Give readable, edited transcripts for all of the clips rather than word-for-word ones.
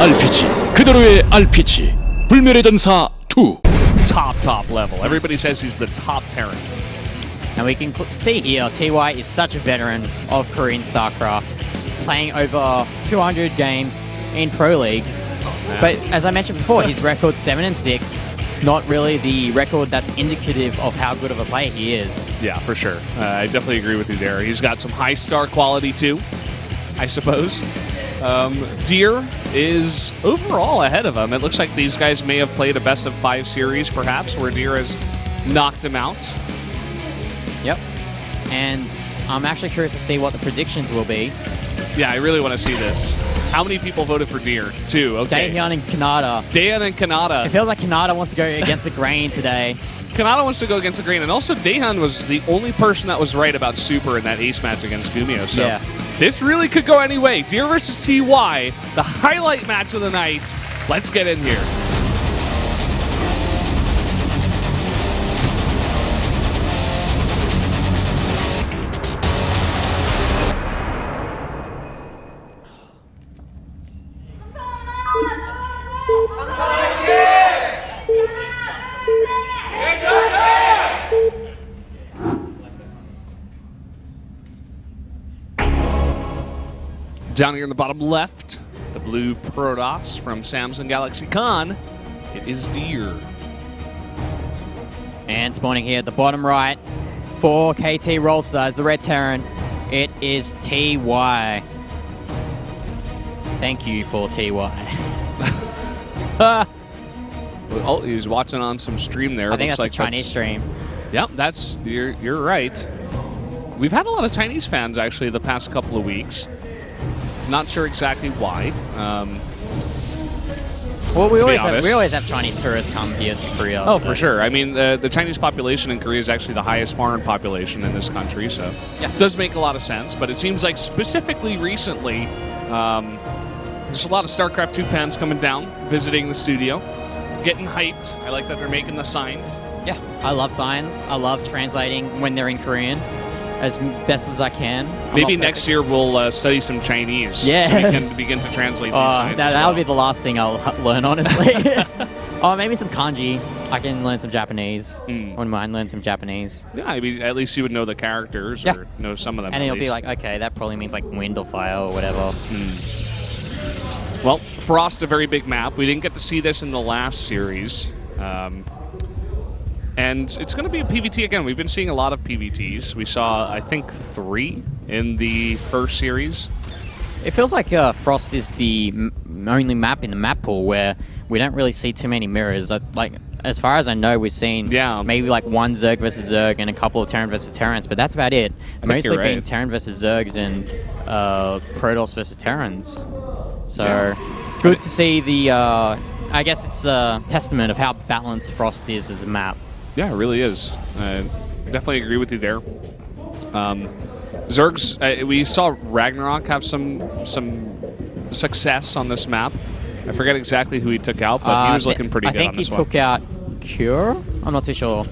RPG 그대로의 RPG 불멸의 전사 2. Top level. Everybody says he's the top Terran. And we can see here, TY is such a veteran of Korean Starcraft, playing over 200 games in Pro League. But as I mentioned before, his record 7-6, not really the record that's indicative of how good of a player he is. Yeah, for sure. I definitely agree with you there. He's got some high star quality too, I suppose. Deer is overall ahead of him. It looks like these guys may have played a best of 5 series, perhaps, where Deer has knocked him out. Yep. And I'm actually curious to see what the predictions will be. Yeah, I really want to see this. How many people voted for Deer? 2, okay. Daehyun and Kanata. Daehyun and Kanata. It feels like Kanata wants to go against the grain today. Kanata wants to go against the grain, and also Daehyun was the only person that was right about Super in that ace match against Gumio, so yeah. This really could go any way. Deer versus TY, the highlight match of the night. Let's get in here. Down here in the bottom left, the blue Protoss from Samsung Galaxy Con. It is Deer. And spawning here at the bottom right for KT Rollstars, the red Terran, it is TY. Thank you for TY. Oh, he's watching on some stream there. I think Looks that's like a Chinese stream. Yep, you're right. We've had a lot of Chinese fans actually the past couple of weeks. Not sure exactly why. Well, we always have Chinese tourists come here to Korea. Oh, so. for sure. I mean, the Chinese population in Korea is actually the highest foreign population in this country, so yeah, it does make a lot of sense. But it seems like specifically recently, there's a lot of StarCraft 2 fans coming down, visiting the studio, getting hyped. I like that they're making the signs. Yeah, I love signs. I love translating when they're in Korean as best as I can. Maybe next year we'll study some Chinese. Yeah. So we can begin to translate these signs. That'll be the last thing I'll learn, honestly. Oh, maybe some kanji. I can learn some Japanese. Wouldn't mind learn some Japanese. Yeah, I mean, at least you would know the characters or know some of them. And it'll be like, okay, that probably means like wind or fire or whatever. Well, Frost, a very big map. We didn't get to see this in the last series. And it's going to be a PvT again. We've been seeing a lot of PvTs. We saw, I think, 3 in the first series. It feels like Frost is the only map in the map pool where we don't really see too many mirrors. Like, as far as I know, we've seen maybe like one Zerg versus Zerg and a couple of Terran versus Terrans, but that's about it. Mostly being Terran versus Zergs and Protoss versus Terrans. So good to see the. I guess it's a testament of how balanced Frost is as a map. Yeah, it really is. Definitely agree with you there. Zergs, we saw Ragnarok have some success on this map. I forget exactly who he took out, but he was looking pretty good on this one. I think he took out Cure? I'm not too sure.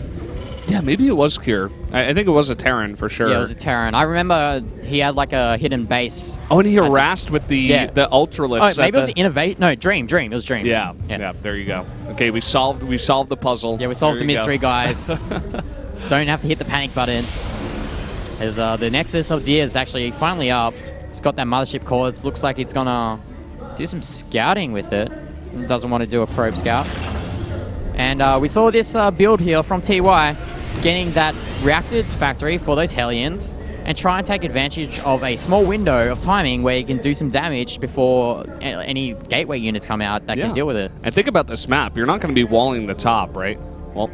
Yeah, maybe it was Cure. I think it was a Terran for sure. Yeah, it was a Terran. I remember he had like a hidden base. Oh, and he harassed with the Ultralisk. Oh, maybe it was Innovate. No, Dream. It was Dream. Yeah, there you go. Okay, we solved the puzzle. Yeah, we solved the mystery, guys. Don't have to hit the panic button. As the Nexus of Deer is actually finally up. It's got that mothership core. It looks like it's gonna do some scouting with it. It doesn't want to do a probe scout. And we saw this build here from TY, getting that reacted factory for those Hellions and try and take advantage of a small window of timing where you can do some damage before any gateway units come out that can deal with it. And think about this map. You're not going to be walling the top, right? Well,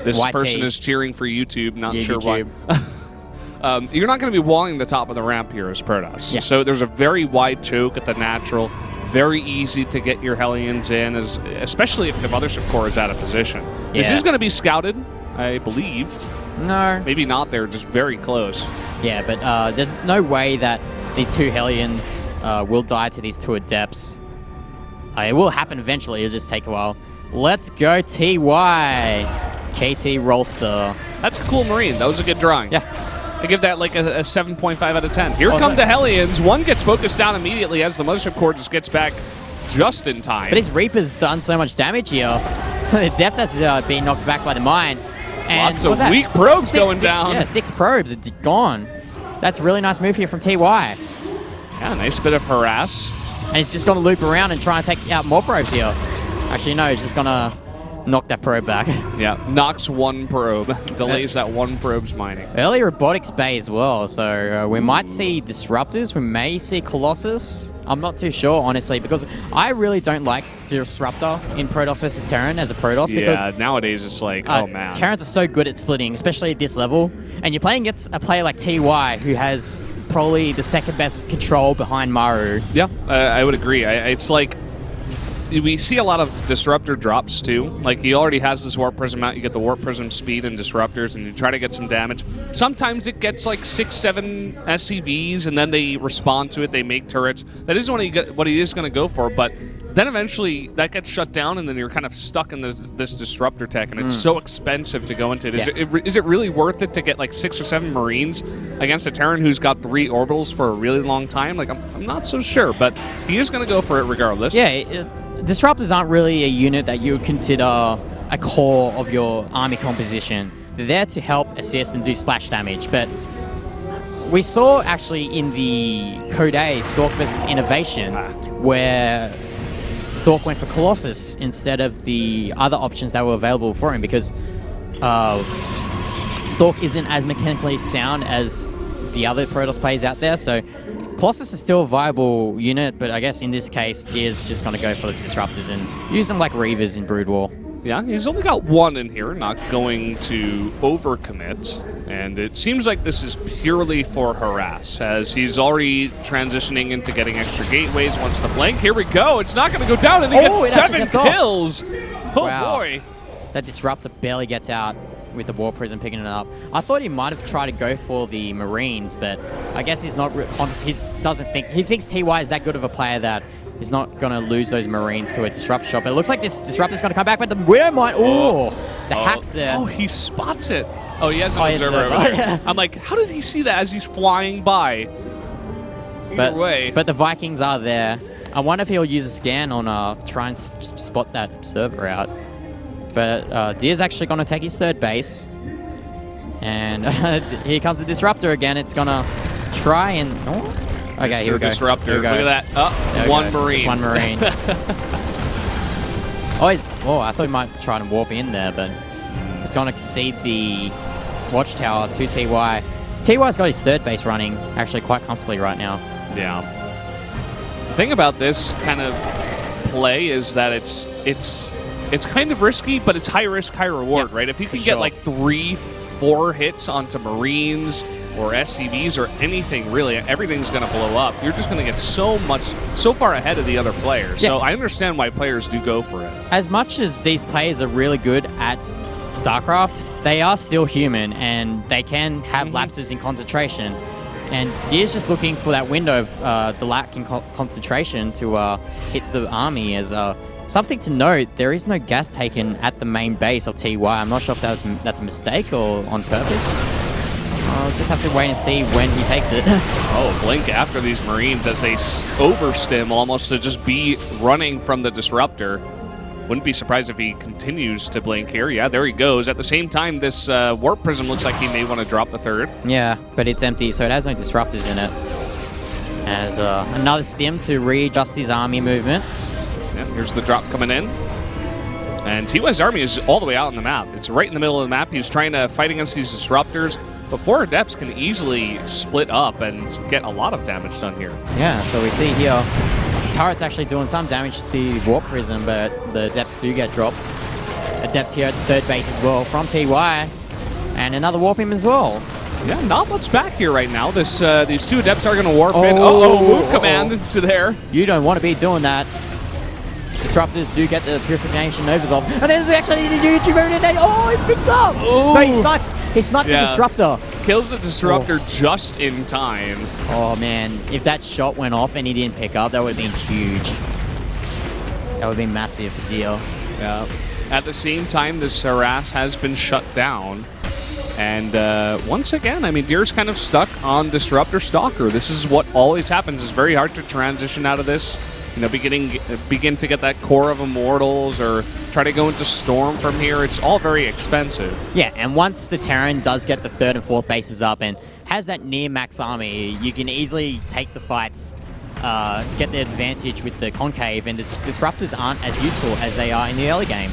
this YT. person is cheering for YouTube. Not sure YouTube. why. You're not going to be walling the top of the ramp here as Protoss. Yeah. So there's a very wide choke at the natural. Very easy to get your Hellions in, especially if the Mothership Core is out of position. Yeah. This is going to be scouted, I believe. No. Maybe not. They're just very close. Yeah, but there's no way that the 2 Hellions will die to these 2 Adepts. It will happen eventually. It'll just take a while. Let's go TY. KT Rollster. That's a cool Marine. That was a good drawing. Yeah. I give that like a 7.5 out of 10. Here come the Hellions. One gets focused down immediately as the Mothership Core just gets back just in time. But his Reaper's done so much damage here. The depth has been knocked back by the mine. And lots of weak probes going down. Yeah, 6 probes are gone. That's a really nice move here from TY. Yeah, nice bit of harass. And he's just going to loop around and try and take out more probes here. Actually, no, he's just going to knock that probe back. Yeah, knocks one probe, delays that one probe's mining. Early Robotics Bay as well, so we might see Disruptors, we may see Colossus. I'm not too sure, honestly, because I really don't like Disruptor in Protoss versus Terran as a Protoss. Yeah, because, nowadays it's like, oh man. Terrans are so good at splitting, especially at this level. And you're playing against a player like TY, who has probably the second best control behind Maru. Yeah, I would agree. It's like, we see a lot of Disruptor drops too. Like, he already has this Warp Prism out. You get the Warp Prism speed and Disruptors, and you try to get some damage. Sometimes it gets like 6, 7 SCVs, and then they respond to it. They make turrets. That is what he is going to go for, but then eventually that gets shut down, and then you're kind of stuck in this Disruptor tech, and it's so expensive to go into it. Is it really worth it to get like 6 or 7 Marines against a Terran who's got 3 orbitals for a really long time? Like, I'm not so sure, but he is going to go for it regardless. Yeah, Disruptors aren't really a unit that you would consider a core of your army composition. They're there to help assist and do splash damage, but we saw actually in the Code A Stork versus Innovation where Stork went for Colossus instead of the other options that were available for him, because Stork isn't as mechanically sound as the other Protoss players out there, so Colossus is still a viable unit, but I guess in this case, Deer's just going to go for the Disruptors and use them like Reavers in Brood War. Yeah, he's only got 1 in here, not going to overcommit. And it seems like this is purely for harass, as he's already transitioning into getting extra gateways once the blank. Here we go. It's not going to go down, and he gets 7 kills. Oh, wow. Boy. That Disruptor barely gets out with the Warp Prism picking it up. I thought he might have tried to go for the Marines, but I guess he's not. He thinks TY is that good of a player that he's not going to lose those Marines to a Disrupt shot. But it looks like this Disruptor's going to come back, but the Widow might. The hacks there. Oh, he spots it. Oh, he has an observer over there. Yeah. I'm like, how did he see that as he's flying by? Either way. But the Vikings are there. I wonder if he'll use a scan on try and spot that observer out. But Deer's actually going to take his 3rd base. And here comes the Disruptor again. It's going to try and... Oh, okay, here we go. Disruptor. Look at that. One Marine. Just 1 Marine. I thought he might try and warp in there, but he's going to concede the Watchtower to TY. TY's got his 3rd base running actually quite comfortably right now. Yeah. The thing about this kind of play is that it's kind of risky, but it's high risk, high reward, right? If you can get like 3, 4 hits onto Marines or SCVs or anything, really, everything's going to blow up. You're just going to get so far ahead of the other players. Yeah. So I understand why players do go for it. As much as these players are really good at StarCraft, they are still human, and they can have lapses in concentration. And Deer's just looking for that window of the lack in concentration to hit the army. As something to note, there is no gas taken at the main base of TY. I'm not sure if that's a mistake or on purpose. I'll just have to wait and see when he takes it. Oh, blink after these Marines as they overstim almost to just be running from the Disruptor. Wouldn't be surprised if he continues to blink here. Yeah, there he goes. At the same time, this Warp Prism looks like he may want to drop the 3rd. Yeah, but it's empty, so it has no Disruptors in it. As another stim to readjust his army movement. Yeah, here's the drop coming in. And TY's army is all the way out on the map. It's right in the middle of the map. He's trying to fight against these Disruptors, but 4 Adepts can easily split up and get a lot of damage done here. Yeah, so we see here, turret's actually doing some damage to the Warp Prism, but the Adepts do get dropped. Adepts here at the 3rd base as well from TY, and another Warp him as well. Yeah, not much back here right now. These 2 Adepts are going to warp in. Move command into there. You don't want to be doing that. Disruptors do get the Purification Novas off. And there's actually the YouTube every. Oh, he picks up! Ooh. No, he sniped the Disruptor. Kills the Disruptor just in time. Oh, man. If that shot went off and he didn't pick up, that would have been huge. That would have been massive for Deal. Yeah. At the same time, this harass has been shut down. And once again, I mean, Deer's kind of stuck on Disruptor Stalker. This is what always happens. It's very hard to transition out of this. begin to get that core of Immortals or try to go into Storm from here. It's all very expensive. Yeah, and once the Terran does get the 3rd and 4th bases up and has that near max army, you can easily take the fights, get the advantage with the Concave, and the Disruptors aren't as useful as they are in the early game.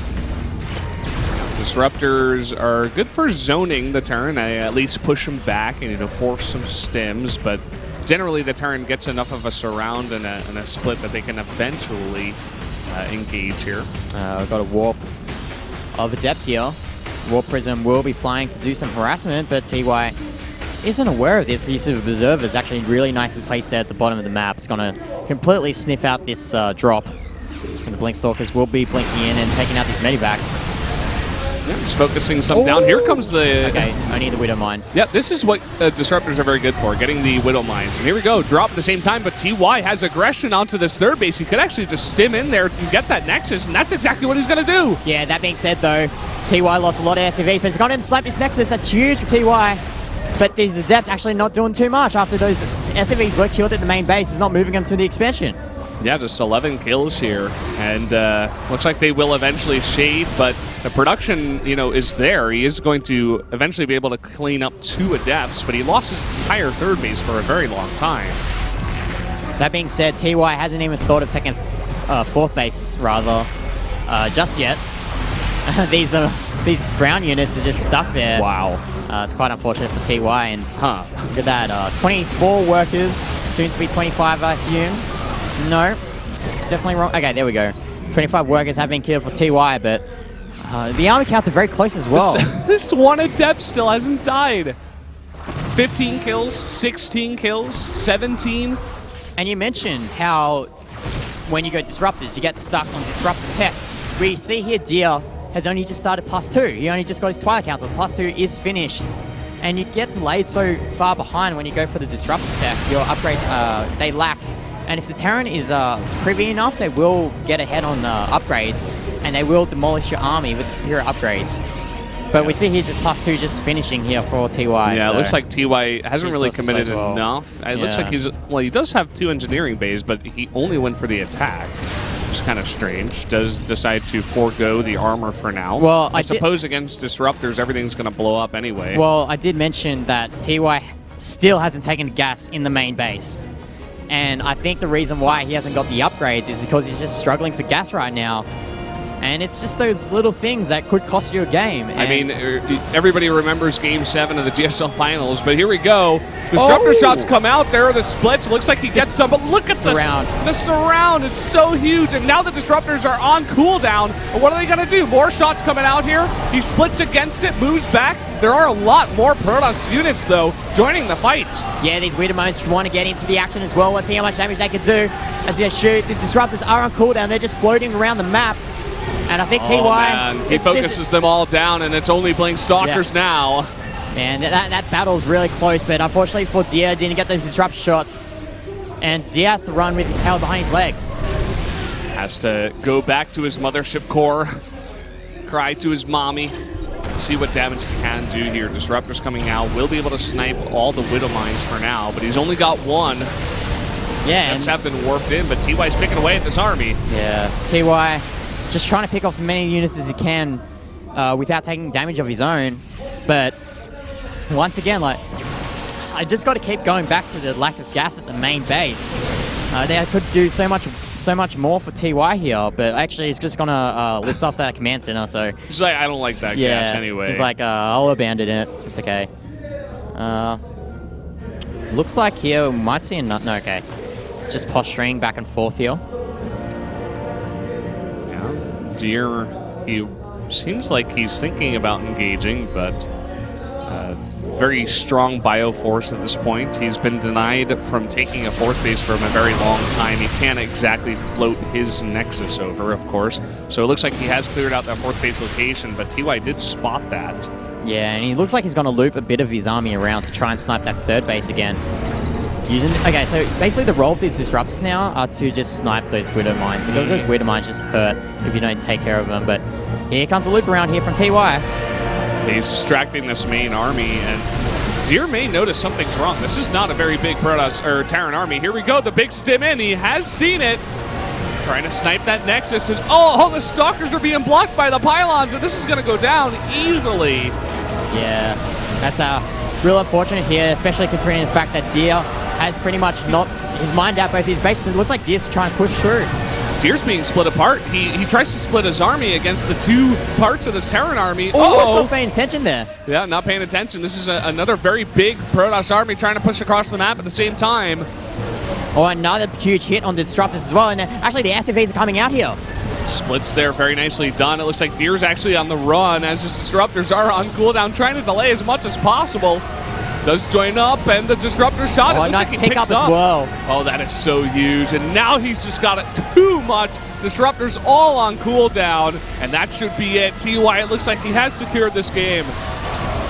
Disruptors are good for zoning the Terran. They at least push them back and force some stims, but generally the Terran gets enough of a surround and a split that they can eventually engage here. We've got a Warp of Adepts here. Warp Prism will be flying to do some harassment, but TY isn't aware of this. The use of Observer is actually really nicely placed there at the bottom of the map. It's going to completely sniff out this drop. And the Blink Stalkers will be blinking in and taking out these Medivacs. Yeah, just focusing some down. Here comes the... Okay, only the Widow Mine. Yeah, this is what Disruptors are very good for, getting the Widow Mines. And here we go, drop at the same time, but TY has aggression onto this 3rd base. He could actually just stim in there and get that Nexus, and that's exactly what he's going to do. Yeah, that being said, though, TY lost a lot of SCVs, but he's gone in and sniped this Nexus. That's huge for TY. But these Adepts actually not doing too much after those SCVs were killed at the main base. He's not moving them to the expansion. Yeah, just 11 kills here, and looks like they will eventually shade, but the production, is there. He is going to eventually be able to clean up 2 Adepts, but he lost his entire 3rd base for a very long time. That being said, TY hasn't even thought of taking 4th base, rather, just yet. These brown units are just stuck there. Wow. It's quite unfortunate for TY, and look at that, 24 workers, soon to be 25, I assume. No, definitely wrong. Okay, there we go. 25 workers have been killed for TY, but the army counts are very close as well. This one Adept still hasn't died. 15 kills, 16 kills, 17. And you mentioned how when you go Disruptors, you get stuck on Disruptor tech. We see here Dia has only just started +2. He only just got his Twilight Council. +2 is finished. And you get delayed so far behind when you go for the Disruptor tech. Your upgrades, they lack. And if the Terran is privy enough, they will get ahead on upgrades, and they will demolish your army with the superior upgrades. But we see here just +2 just finishing here for TY. Yeah, so it looks like TY hasn't really committed well. enough. It looks like he does have 2 engineering bays, but he only went for the attack. Which is kind of strange. Does decide to forego the armor for now. Well, I suppose against Disruptors, everything's going to blow up anyway. Well, I did mention that TY still hasn't taken gas in the main base. And I think the reason why he hasn't got the upgrades is because he's just struggling for gas right now. And it's just those little things that could cost you a game. I mean, everybody remembers Game 7 of the GSL Finals, but here we go. Disruptor shots come out. There are the splits. Looks like he gets some, but look at surround. The surround. It's so huge, and now the Disruptors are on cooldown. And what are they going to do? More shots coming out here. He splits against it, moves back. There are a lot more Protoss units, though, joining the fight. Yeah, these Widomones want to get into the action as well. Let's see how much damage they can do as they shoot. The Disruptors are on cooldown. They're just floating around the map. And I think TY... Man. He focuses them all down, and it's only Blink Stalkers now. And that battle's really close, but unfortunately for Dia, didn't get those disrupt shots. And Dia has to run with his tail behind his legs. Has to go back to his mothership core, cry to his mommy, see what damage he can do here. Disruptors coming out, will be able to snipe all the Widow Mines for now, but he's only got 1. Yeah, Steps have been warped in, but TY's picking away at this army. Yeah, TY just trying to pick off as many units as he can without taking damage of his own. But once again, like, I just got to keep going back to the lack of gas at the main base. They could do so much more for TY here, but actually he's just gonna lift off that command center. So he's like, I don't like that gas anyway. He's like, I'll abandon it. It's okay. Looks like here we might see no, okay. Just posturing back and forth here. Deer, he seems like he's thinking about engaging, but very strong bioforce at this point. He's been denied from taking a 4th base from a very long time. He can't exactly float his Nexus over, of course. So it looks like he has cleared out that 4th base location, but TY did spot that. Yeah, and he looks like he's going to loop a bit of his army around to try and snipe that 3rd base again. Okay, so basically the role of these Disruptors now are to just snipe those Widow Mines, because those Widow Mines just hurt if you don't take care of them. But here comes a loop around here from TY. He's distracting this main army, and Deer may notice something's wrong. This is not a very big Protoss or Terran army. Here we go, the big stim in. He has seen it. Trying to snipe that Nexus, and oh, the Stalkers are being blocked by the pylons, and this is going to go down easily. Yeah, that's real unfortunate here, especially considering the fact that Deer has pretty much not his mind out both his bases, but it looks like Deer's trying to push through. Deer's being split apart. He tries to split his army against the two parts of this Terran army. Oh, not paying attention there. Yeah, not paying attention. This is another very big Protoss army trying to push across the map at the same time. Oh, another huge hit on the Disruptors as well, and actually the SFVs are coming out here. Splits there, very nicely done. It looks like Deer's actually on the run as his Disruptors are on cooldown, trying to delay as much as possible. Does join up, and the Disruptor shot. Oh, it looks nice like he pick picks up as well. Oh, that is so huge. And now he's just got it too much. Disruptors all on cooldown, and that should be it. TY, it looks like he has secured this game.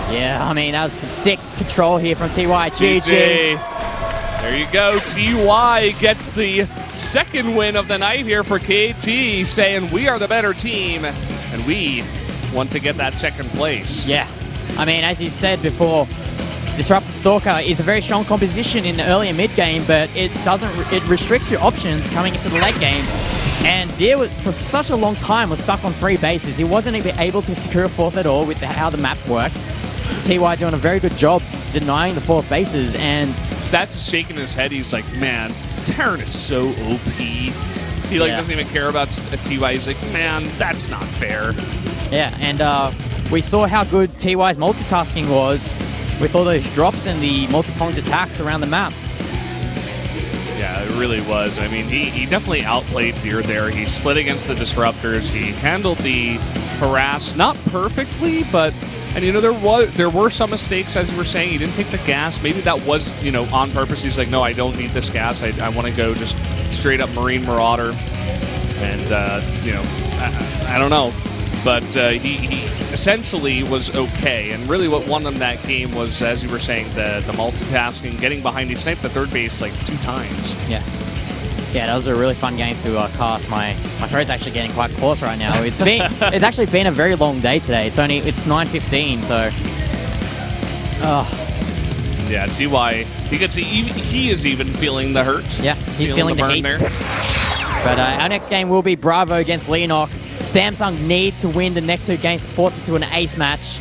Yeah, I mean, that was some sick control here from TY. GG. There you go. TY gets the second win of the night here for KT, saying we are the better team, and we want to get that second place. Yeah. I mean, as you said before, Disruptor Stalker is a very strong composition in the early and mid game, but it restricts your options coming into the late game. And Deer, for such a long time, was stuck on 3 bases. He wasn't even able to secure a 4th at all with how the map works. TY doing a very good job denying the 4th bases, and Stats is shaking his head. He's like, man, Terran is so OP. He doesn't even care about TY. He's like, man, that's not fair. Yeah, and we saw how good TY's multitasking was with all those drops and the multi-pronged attacks around the map. Yeah, it really was. I mean, he definitely outplayed Deer there. He split against the Disruptors. He handled the harass, not perfectly, but, and you know, there were some mistakes, as you were saying. He didn't take the gas. Maybe that was, you know, on purpose. He's like, no, I don't need this gas. I want to go just straight up Marine Marauder. And, you know, I don't know. But he essentially was okay. And really what won them that game was, as you were saying, the multitasking, getting behind. He sniped the 3rd base like 2 times. Yeah. Yeah, that was a really fun game to cast. My throat's actually getting quite coarse right now. It's actually been a very long day today. It's 9:15, so. Yeah, TY, he is even feeling the hurt. Yeah, he's feeling the heat. There. But our next game will be Bravo against Leonok. Samsung need to win the next 2 games to force it to an ace match.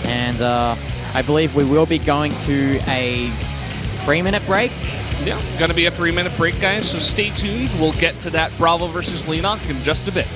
And I believe we will be going to a 3-minute break. Yeah, going to be a 3-minute break, guys, so stay tuned. We'll get to that Bravo versus Leonok in just a bit.